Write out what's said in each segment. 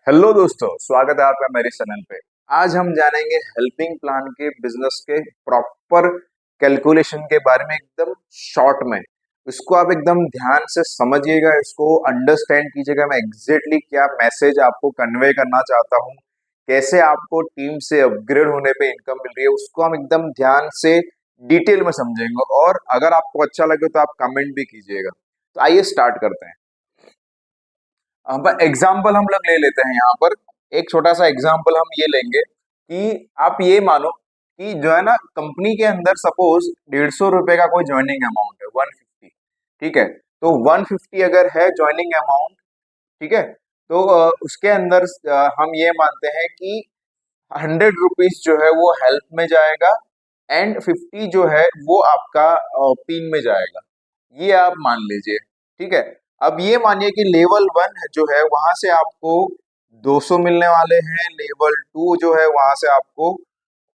Hello दोस्तों, स्वागत है आपका मेरे चैनल पे। आज हम जानेंगे हेल्पिंग प्लान के बिजनेस के प्रॉपर कैलकुलेशन के बारे में, एकदम शॉर्ट में। इसको आप एकदम ध्यान से समझिएगा, इसको अंडरस्टैंड कीजिएगा। मैं एग्जैक्टली क्या मैसेज आपको कन्वे करना चाहता हूँ, कैसे आपको टीम से अपग्रेड होने पे इनकम मिल रही है, उसको हम एकदम ध्यान से डिटेल में समझेंगे। और अगर आपको अच्छा लगे तो आप कमेंट भी कीजिएगा। तो आइए स्टार्ट करते हैं। अब एग्जाम्पल हम लोग ले लेते हैं। यहाँ पर एक छोटा सा एग्जाम्पल हम ये लेंगे कि आप ये मानो कि जो है ना, कंपनी के अंदर सपोज 150 रुपए का कोई ज्वाइनिंग अमाउंट है, 150। ठीक है, तो 150 अगर है ज्वाइनिंग अमाउंट, ठीक है, तो उसके अंदर हम ये मानते हैं कि 100 रुपीज जो है वो हेल्प में जाएगा एंड 50 जो है वो आपका पिन में जाएगा। ये आप मान लीजिए। ठीक है, अब ये मानिए कि लेवल 1 जो है वहां से आपको 200 मिलने वाले हैं, लेवल 2 जो है वहां से आपको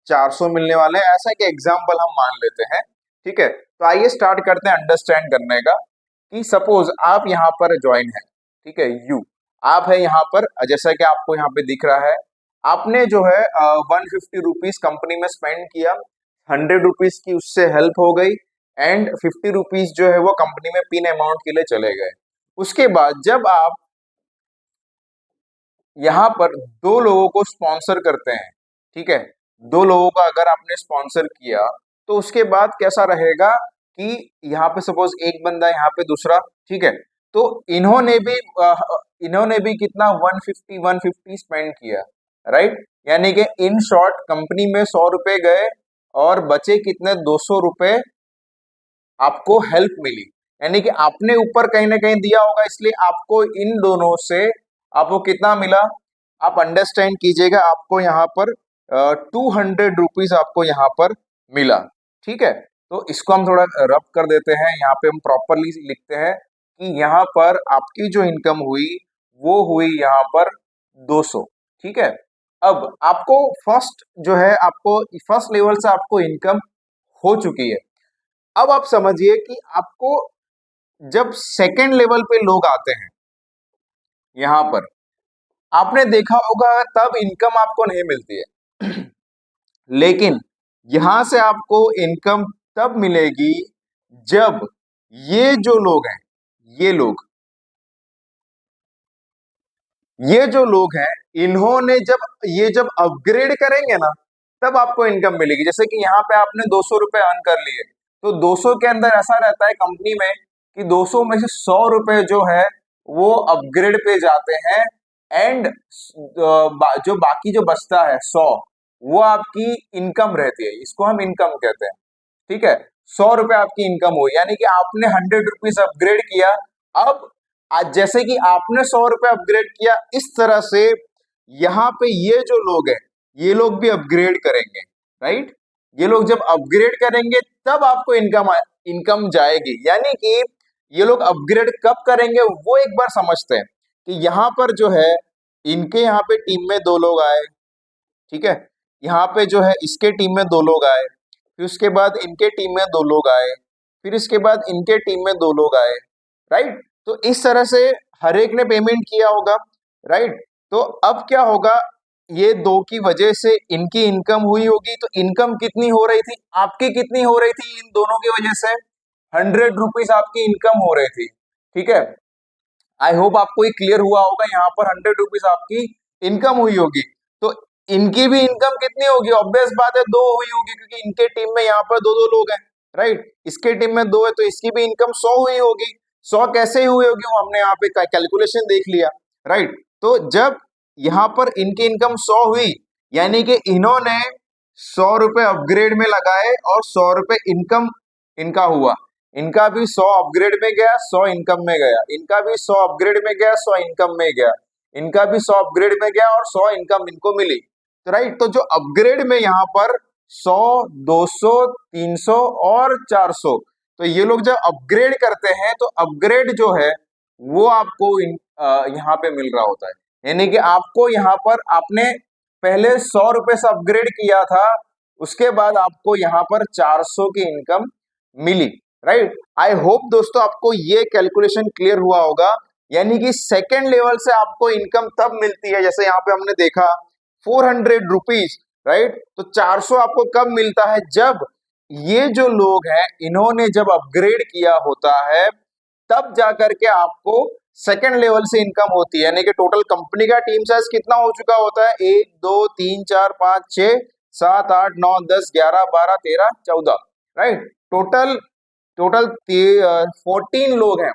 400 मिलने वाले हैं। ऐसा एक एग्जाम्पल हम मान लेते हैं। ठीक है, तो आइए स्टार्ट करते हैं अंडरस्टैंड करने का कि सपोज आप यहाँ पर ज्वाइन है। ठीक है, यू आप है यहाँ पर, जैसा कि आपको यहाँ पे दिख रहा है, आपने जो है 150 रुपीज कंपनी में स्पेंड किया, 100 रुपीज की उससे हेल्प हो गई एंड 50 रुपीज जो है वो कंपनी में पिन अमाउंट के लिए चले गए। उसके बाद जब आप यहाँ पर दो लोगों को स्पॉन्सर करते हैं, ठीक है, दो लोगों का अगर आपने स्पॉन्सर किया तो उसके बाद कैसा रहेगा कि यहाँ पे सपोज एक बंदा, यहाँ पे दूसरा। ठीक है, तो इन्होंने भी कितना 150 स्पेंड किया, राइट। यानी कि इन शॉर्ट कंपनी में 100 रुपए गए और बचे कितने, 200 रुपए आपको हेल्प मिली। यानी कि आपने ऊपर कहीं ना कहीं दिया होगा, इसलिए आपको इन दोनों से आपको कितना मिला, आप अंडरस्टैंड कीजिएगा। आपको यहाँ पर 200 रुपीज आपको यहाँ पर मिला। ठीक है, तो इसको हम थोड़ा रब कर देते हैं। यहाँ पे हम प्रॉपरली लिखते हैं कि यहाँ पर आपकी जो इनकम हुई वो हुई यहाँ पर 200। ठीक है, अब आपको फर्स्ट जो है, आपको फर्स्ट लेवल से आपको इनकम हो चुकी है। अब आप समझिए कि आपको जब सेकेंड लेवल पे लोग आते हैं, यहां पर आपने देखा होगा तब इनकम आपको नहीं मिलती है लेकिन यहां से आपको इनकम तब मिलेगी जब ये जो लोग हैं, ये लोग ये जो लोग हैं, इन्होंने जब अपग्रेड करेंगे ना, तब आपको इनकम मिलेगी। जैसे कि यहाँ पे आपने 200 रुपए अर्न कर लिए, तो 200 के अंदर ऐसा रहता है कंपनी में कि 200 में से 100 रुपए जो है वो अपग्रेड पे जाते हैं एंड जो बाकी जो बचता है 100, वो आपकी इनकम रहती है। इसको हम इनकम कहते हैं। ठीक है, 100 रुपए आपकी इनकम हुई, यानी कि आपने 100 रुपीज अपग्रेड किया। अब आज जैसे कि आपने 100 रुपए अपग्रेड किया, इस तरह से यहाँ पे ये जो लोग हैं, ये लोग भी अपग्रेड करेंगे, राइट। ये लोग जब अपग्रेड करेंगे तब आपको इनकम इनकम जाएगी। यानी कि ये लोग अपग्रेड कब करेंगे वो एक बार समझते हैं कि यहाँ पर जो है, इनके यहाँ पे टीम में दो लोग आए। ठीक है, यहाँ पे जो है इसके टीम में दो लोग आए, फिर उसके बाद इनके टीम में दो लोग आए, फिर इसके बाद इनके टीम में दो लोग आए, राइट। तो इस तरह से हर एक ने पेमेंट किया होगा, राइट। तो अब क्या होगा, ये दो की वजह से इनकी इनकम हुई होगी। तो इनकम कितनी हो रही थी, आपकी कितनी हो रही थी, इन दोनों की वजह से 100 रुपीज आपकी इनकम हो रही थी। ठीक है, आई होप आपको ये क्लियर हुआ होगा। यहाँ पर 100 रुपीज आपकी इनकम हुई होगी, तो इनकी भी इनकम कितनी होगी, ऑब्वियस बात है, दो हुई होगी, क्योंकि इनके टीम में यहाँ पर दो दो लोग हैं, राइट। इसके टीम में दो है, तो इसकी भी इनकम 100 हुई होगी। 100 कैसे हुई होगी वो हमने यहाँ पे कैलकुलेशन देख लिया, राइट। तो जब यहाँ पर इनकी इनकम 100 हुई, यानी कि इन्होंने 100 रुपए अपग्रेड में लगाए और 100 रुपए इनकम इनका हुआ। इनका भी 100 अपग्रेड में गया, 100 इनकम में गया। इनका भी 100 अपग्रेड में गया, 100 इनकम में गया। इनका भी 100 अपग्रेड में गया और 100 इनकम इनको मिली। तो राइट, तो जो अपग्रेड में यहाँ पर 100, 200, 300 और 400, तो ये लोग जब अपग्रेड करते हैं तो अपग्रेड जो है वो आपको यहाँ पे मिल रहा होता है। यानी कि आपको यहाँ पर आपने पहले 100 रुपए से अपग्रेड किया था, उसके बाद आपको यहाँ पर 400 की इनकम मिली, राइट। आई होप दोस्तों आपको ये कैलकुलेशन क्लियर हुआ होगा। यानी कि सेकेंड लेवल से आपको इनकम तब मिलती है, जैसे यहाँ पे हमने देखा 400 रुपीज, राइट। तो 400 आपको कब मिलता है, जब ये जो लोग हैं इन्होंने जब अपग्रेड किया होता है, तब जाकर के आपको सेकेंड लेवल से इनकम होती है। यानी कि टोटल कंपनी का टीम साइज कितना हो चुका होता है, 1 2 3 4 5 6 7 8 9 10 11 12 13 14, राइट। टोटल टोटल 14 लोग हैं,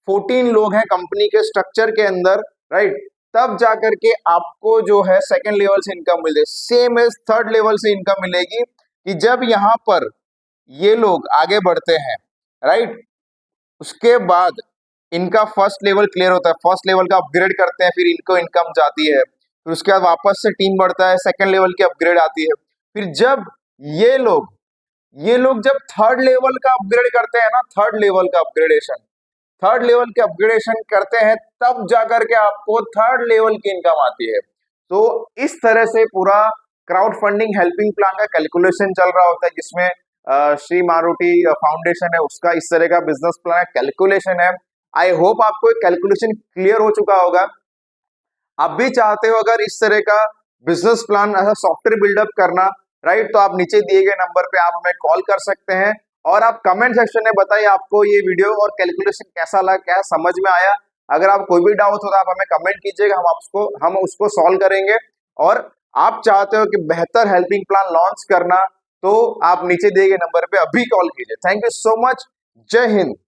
14 लोग हैं कंपनी के स्ट्रक्चर के अंदर, राइट। तब जाकर के आपको जो है सेकेंड लेवल से इनकम मिले। सेम एज थर्ड लेवल से इनकम मिलेगी कि जब यहाँ पर ये लोग आगे बढ़ते हैं, राइट। उसके बाद इनका फर्स्ट लेवल क्लियर होता है, फर्स्ट लेवल का अपग्रेड करते हैं, फिर इनको इनकम जाती है, फिर उसके बाद वापस से टीम बढ़ता है, सेकेंड लेवल की अपग्रेड आती है। फिर जब ये लोग जब थर्ड लेवल का अपग्रेड करते हैं ना, थर्ड लेवल के अपग्रेडेशन करते हैं, तब जाकर के आपको थर्ड लेवल की इनकम आती है। तो इस तरह से पूरा क्राउड फंडिंग हेल्पिंग प्लान का कैलकुलेशन चल रहा होता है, जिसमें श्री मारुति फाउंडेशन है, उसका इस तरह का बिजनेस प्लान कैलकुलेशन है। आई होप आपको कैलकुलेशन क्लियर हो चुका होगा। आप भी चाहते हो अगर इस तरह का बिजनेस प्लान ऐसा सॉफ्टवेयर बिल्डअप करना, राइट, तो आप नीचे दिए गए नंबर पे आप हमें कॉल कर सकते हैं, और आप कमेंट सेक्शन में बताइए आपको ये वीडियो और कैलकुलेशन कैसा लगा, क्या समझ में आया। अगर आप कोई भी डाउट हो तो आप हमें कमेंट कीजिएगा, हम उसको सॉल्व करेंगे। और आप चाहते हो कि बेहतर हेल्पिंग प्लान लॉन्च करना, तो आप नीचे दिए गए नंबर पे अभी कॉल कीजिए। Thank you so much. जय हिंद।